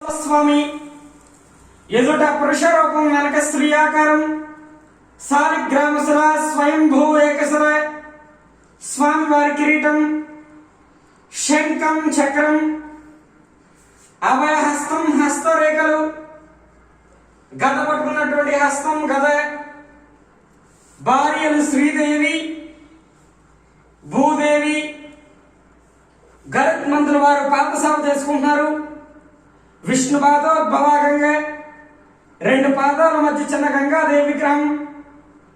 స్వామి ఎదుట పురుష రూపం వెనక స్త్రీ ఆకారం సాలిగ్రామసర స్వయంభూ ఏకసర స్వామి వారి కిరీటం శంఖం చక్రం అభయహస్తం హస్తరేఖలు గద పట్టుకున్నటువంటి హస్తం గద భార్యలు శ్రీదేవి భూదేవి గరుత్ మంత్రుల వారు పాదసేవ చేసుకుంటున్నారు. విష్ణు పాదోద్భవాగంగా రెండు పాదాల మధ్య చిన్న గంగాదేవి విగ్రహం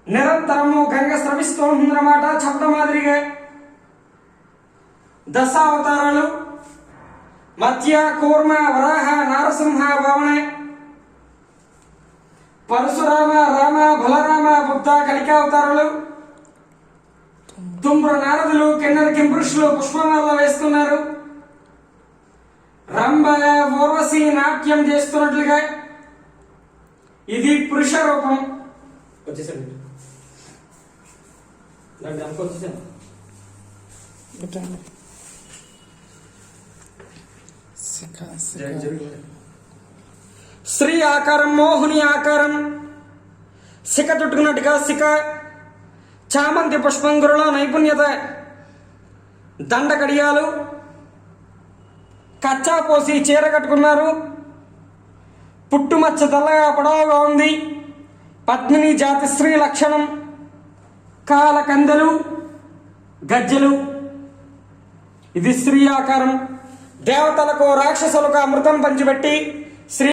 నిరంతరము గంగ స్రవిస్తూ ఉంటుందన్నమాట. చెప్పడం మాదిరిగా దశావతారాలు మత్య కూర్మ వరాహ నారసింహ భావన పరశురామ రామ బలరామ బుద్ధ కలికావతారాలు తుంబ్రు నారదులు కిన్నర కింపురుషులు పుష్పమాల వేస్తున్నారు. రంభ ఊర్వశి నాట్యం చేస్తున్నట్లుగా ఇది పురుష రూపం. వచ్చేసండి స్త్రీ ఆకారం మోహిని ఆకారం శిఖ చుట్టుకున్నట్టుగా శిఖ చామంతి పుష్పంగురులో నైపుణ్యత దండ కడియాలు కచ్చా పోసి చీర కట్టుకున్నారు. పుట్టుమచ్చ తెల్లగా పొడవుగా ఉంది. పద్మిని జాతి స్త్రీ లక్షణం కాల కందెలు గజ్జెలు ఇది స్త్రీ ఆకారం. దేవతలకు రాక్షసులకు అమృతం పంచిపెట్టి శ్రీ